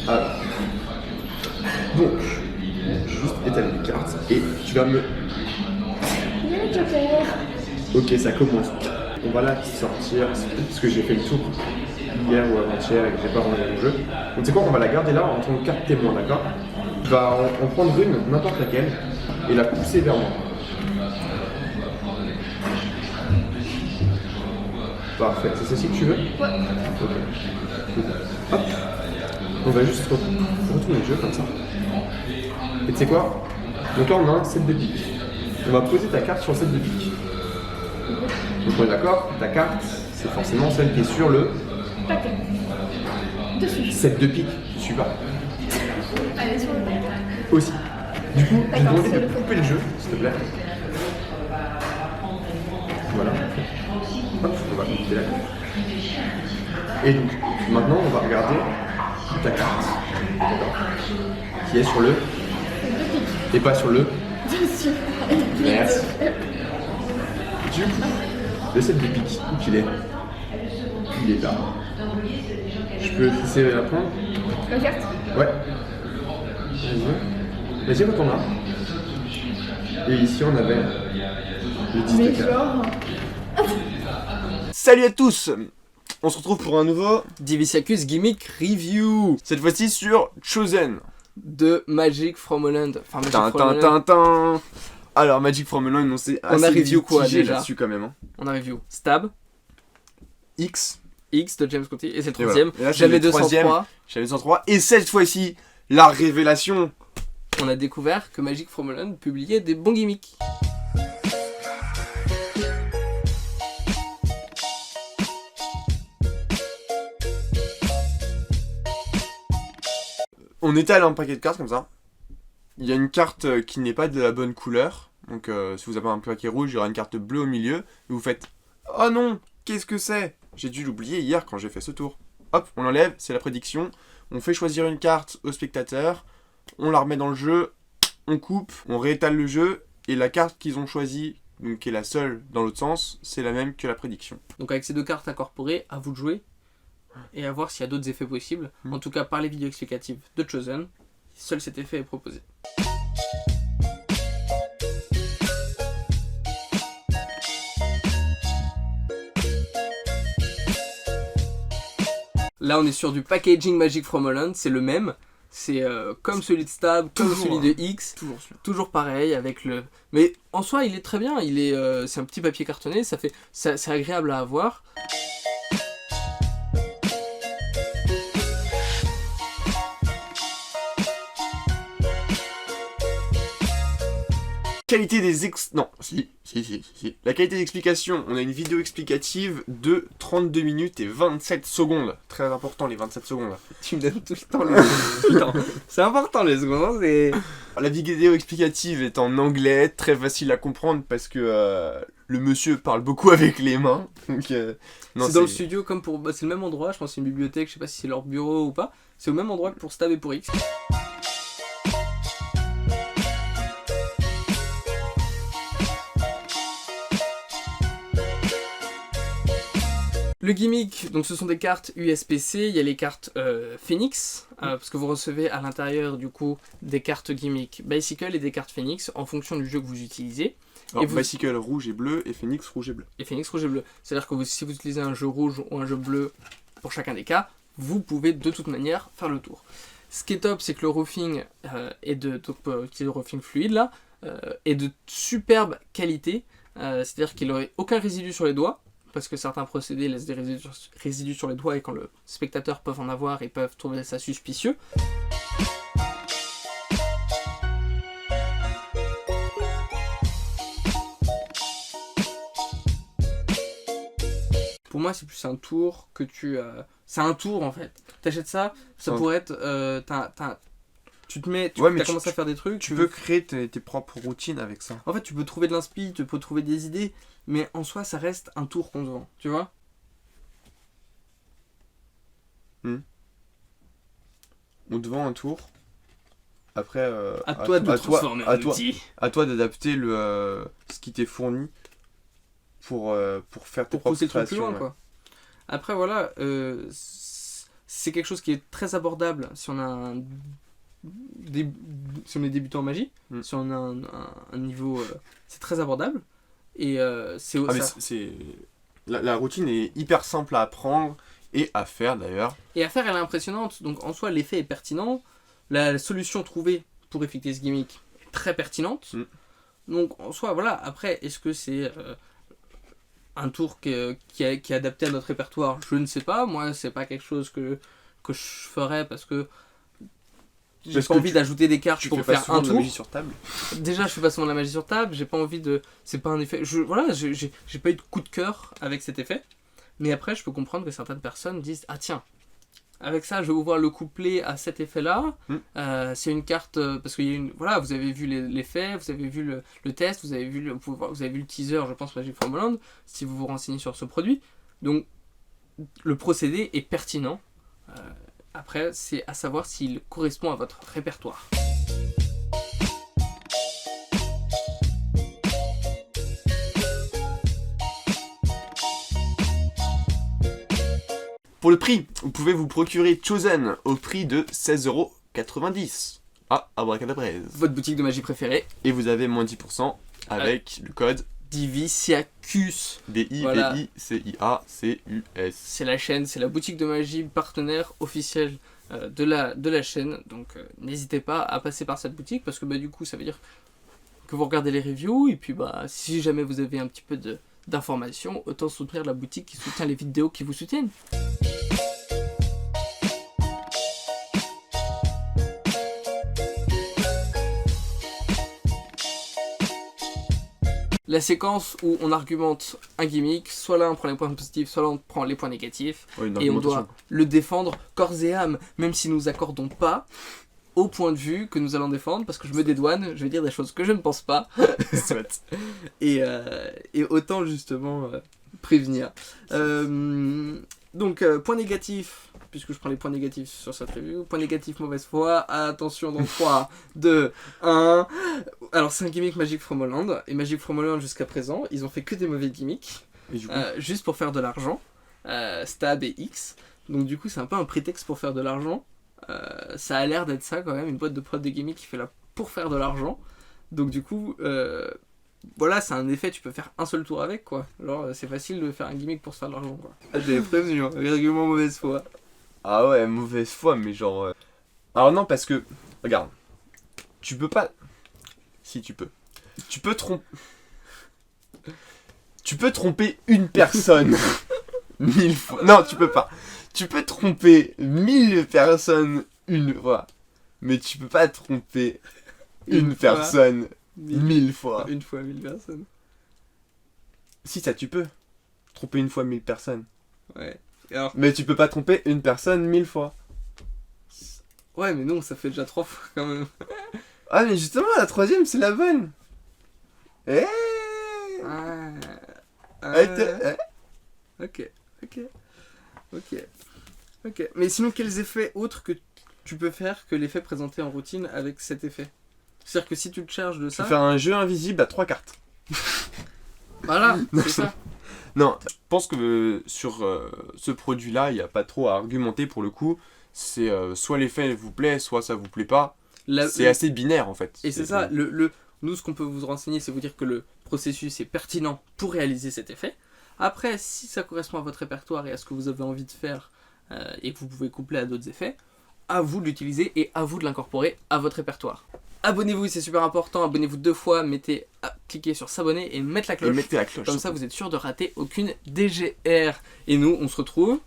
Alors, donc, juste étaler les cartes et tu vas me... Le Joker. Ok, ça commence. On va là sortir, parce que j'ai fait le tour hier ou avant-hier et que j'ai pas rendu mon jeu. Donc c'est quoi, on va la garder là en tant que carte témoin, d'accord? Tu vas en prendre une, n'importe laquelle, et la pousser vers moi. Parfait, c'est celle-ci que tu veux? Ouais. Ok. Hop. On va juste retourner le jeu comme ça. Et tu sais quoi? Donc là on a un set de pique. On va poser ta carte sur le set de pique. Donc on est d'accord, ta carte, c'est forcément celle qui est sur le Paquet. Dessus. set de pique. Je suis pas. Allez, sur le paquet. Aussi. Du coup, je vais D'accord, demander c'est de le couper le jeu, s'il te plaît. Voilà. Hop, on va couper la carte. Et donc, maintenant, on va regarder ta carte. D'accord. Qui est sur le. Et pas sur le. Dessus. Merci. Du coup, le set de pique, où qu'il est? Il est là. Je peux essayer de la prendre? La carte. Ouais. Vas-y, retourne là. Et ici, on avait le 10 de Mais carte. genre. Salut à tous. On se retrouve pour un nouveau Divisiacus Gimmick Review cette fois-ci sur Chosen. de Magic from Holland. Enfin, Magic Tin, from tin, Holland. tin, tin. Alors Magic from Holland, on s'est On a assez review quoi, mitigé déjà là-dessus quand même. Hein. On a review Stab, X. X de James Conti, et c'est le Et troisième. voilà. Et là, c'est J'avais le troisième. 203. J'avais 103. Et cette fois-ci, la révélation. On a découvert que Magic from Holland publiait des bons gimmicks. On étale un paquet de cartes comme ça. Il y a une carte qui n'est pas de la bonne couleur. Donc si vous avez un paquet rouge, il y aura une carte bleue au milieu. Et vous faites « Oh non, qu'est-ce que c'est ?» J'ai dû l'oublier hier quand j'ai fait ce tour. Hop, on l'enlève, c'est la prédiction. On fait choisir une carte au spectateur. On la remet dans le jeu. On coupe, on réétale le jeu. Et la carte qu'ils ont choisie, donc qui est la seule dans l'autre sens, c'est la même que la prédiction. Donc avec ces deux cartes incorporées, à vous de jouer et à voir s'il y a d'autres effets possibles. En tout cas, par les vidéos explicatives de Chosen, seul cet effet est proposé. Là, on est sur du packaging Magic from Holland, c'est le même. C'est comme celui de Stab, comme Toujours, celui de X. Toujours celui-là. Toujours pareil avec le. Mais en soi, il est très bien. Il est, c'est un petit papier cartonné. C'est agréable à avoir. Qualité des Non, si. La qualité d'explication, on a une vidéo explicative de 32 minutes et 27 secondes. Très important les 27 secondes. Tu me donnes tout le temps les. Putain, c'est important les secondes. C'est. La vidéo explicative est en anglais, très facile à comprendre parce que le monsieur parle beaucoup avec les mains. Donc, non, C'est dans le studio comme pour. Bah, c'est le même endroit. Je pense que c'est une bibliothèque. Je sais pas si c'est leur bureau ou pas. C'est au même endroit que pour Stab et pour X. Le gimmick, donc ce sont des cartes USPC, il y a les cartes Phoenix, parce que vous recevez à l'intérieur du coup des cartes gimmick Bicycle et des cartes Phoenix en fonction du jeu que vous utilisez. Alors, et vous- Bicycle rouge et bleu et Phoenix rouge et bleu. Et Phoenix rouge et bleu. C'est-à-dire que si vous utilisez un jeu rouge ou un jeu bleu pour chacun des cas, vous pouvez de toute manière faire le tour. Ce qui est top, c'est que le roofing est de, donc, utiliser le roofing fluide là, est de superbe qualité, c'est-à-dire qu'il n'aurait aucun résidu sur les doigts. Parce que certains procédés laissent des résidus sur les doigts et quand le spectateur peut en avoir, ils peuvent trouver ça suspicieux. Pour moi, c'est plus un tour que tu... C'est un tour en fait. T'achètes ça, ça pourrait être... Tu te mets... Tu Ouais, mais as commencé à faire des trucs. Tu peux créer tes propres routines avec ça. En fait, tu peux trouver de l'inspi, tu peux trouver des idées, mais en soi, ça reste un tour qu'on te vend, tu vois. On te vend un tour. Après, À toi de le transformer en outil. à toi d'adapter ce qui t'est fourni pour faire tes Pour propres pousser le truc plus créations. loin, Ouais. quoi. Après, voilà, c'est quelque chose qui est très abordable si on a si on est débutant en magie, si on a un niveau, c'est très abordable. Et c'est Ah, mais ça- la routine est hyper simple à apprendre et à faire d'ailleurs. Et à faire, elle est impressionnante. Donc en soi, l'effet est pertinent. La solution trouvée pour effectuer ce gimmick est très pertinente. Donc en soi, voilà. Après, est-ce que c'est un tour qui est adapté à notre répertoire? Je ne sais pas. Moi, c'est pas quelque chose que je ferais parce que j'ai Parce pas que envie d'ajouter des cartes Tu pour fais pas faire souvent un de la tour. magie sur table. Déjà, je fais pas souvent de la magie sur table. J'ai pas envie de. C'est pas un effet. Voilà, j'ai pas eu de coup de cœur avec cet effet. Mais après, je peux comprendre que certaines personnes disent ah tiens, avec ça, je vais pouvoir le coupler à cet effet-là. C'est une carte parce qu'il y a une. Voilà, vous avez vu l'effet, vous avez vu le test, vous avez vu le teaser, je pense, Magic from Holland, si vous vous renseignez sur ce produit. Donc, le procédé est pertinent. Après, c'est à savoir s'il correspond à votre répertoire. Pour le prix, vous pouvez vous procurer Chosen au prix de 16,90€. Ah, abracadabraise. Votre boutique de magie préférée, Et vous avez moins 10% avec le code Diviciacus. DIVICIACUS. C'est la chaîne, c'est la boutique de magie partenaire officielle de la chaîne. Donc n'hésitez pas à passer par cette boutique parce que du coup ça veut dire que vous regardez les reviews et puis si jamais vous avez un petit peu d'informations, autant soutenir la boutique qui soutient les vidéos qui vous soutiennent. La séquence où on argumente un gimmick, soit là on prend les points positifs, soit là on prend les points négatifs, et on doit le défendre corps et âme, même si nous nous accordons pas au point de vue que nous allons défendre, parce que je me dédouane, je vais dire des choses que je ne pense pas, et autant justement prévenir. Donc, point négatif, puisque je prends les points négatifs sur cette review, point négatif, mauvaise foi, attention dans 3, 2, 1... Alors c'est un gimmick Magic from Holland, et Magic from Holland jusqu'à présent, ils ont fait que des mauvais gimmicks, Et du coup, juste pour faire de l'argent, Stab et X, donc du coup c'est un peu un prétexte pour faire de l'argent, ça a l'air d'être ça quand même, une boîte de prod de gimmicks qui fait là pour faire de l'argent, donc du coup, voilà, c'est un effet, tu peux faire un seul tour avec quoi, alors c'est facile de faire un gimmick pour se faire de l'argent quoi. J'avais prévenu, hein, argument mauvaise foi. ah ouais, mauvaise foi, mais genre... Alors non, parce que, regarde, tu peux pas... Si, tu peux. Tu peux tromper une personne 1000 fois. Non, tu peux pas. Tu peux tromper 1000 personnes une fois. Mais tu peux pas tromper une fois. personne 1000 fois. Une fois 1000 personnes. Si, ça tu peux. Tromper une fois 1000 personnes. Ouais. Et alors, Mais tu peux pas tromper une personne 1000 fois. ouais, mais non, ça fait déjà 3 fois quand même. Ah, mais justement, la troisième, c'est la bonne. Eh Ok. Mais sinon, quels effets autres que tu peux faire que l'effet présenté en routine avec cet effet? C'est-à-dire que si tu te charges de Tu ça... peux faire un jeu invisible à 3 cartes. Voilà, c'est ça. Non, je pense que sur ce produit-là, il n'y a pas trop à argumenter pour le coup. C'est soit l'effet vous plaît, soit ça vous plaît pas. C'est assez binaire en fait. Et c'est ça, nous ce qu'on peut vous renseigner, c'est vous dire que le processus est pertinent pour réaliser cet effet. Après, si ça correspond à votre répertoire et à ce que vous avez envie de faire et que vous pouvez coupler à d'autres effets, à vous de l'utiliser et à vous de l'incorporer à votre répertoire. Abonnez-vous, c'est super important, abonnez-vous 2 fois, cliquez sur s'abonner et mettre la cloche. Et mettez la cloche. Comme ça, vous êtes sûr de rater aucune DGR. Et nous, on se retrouve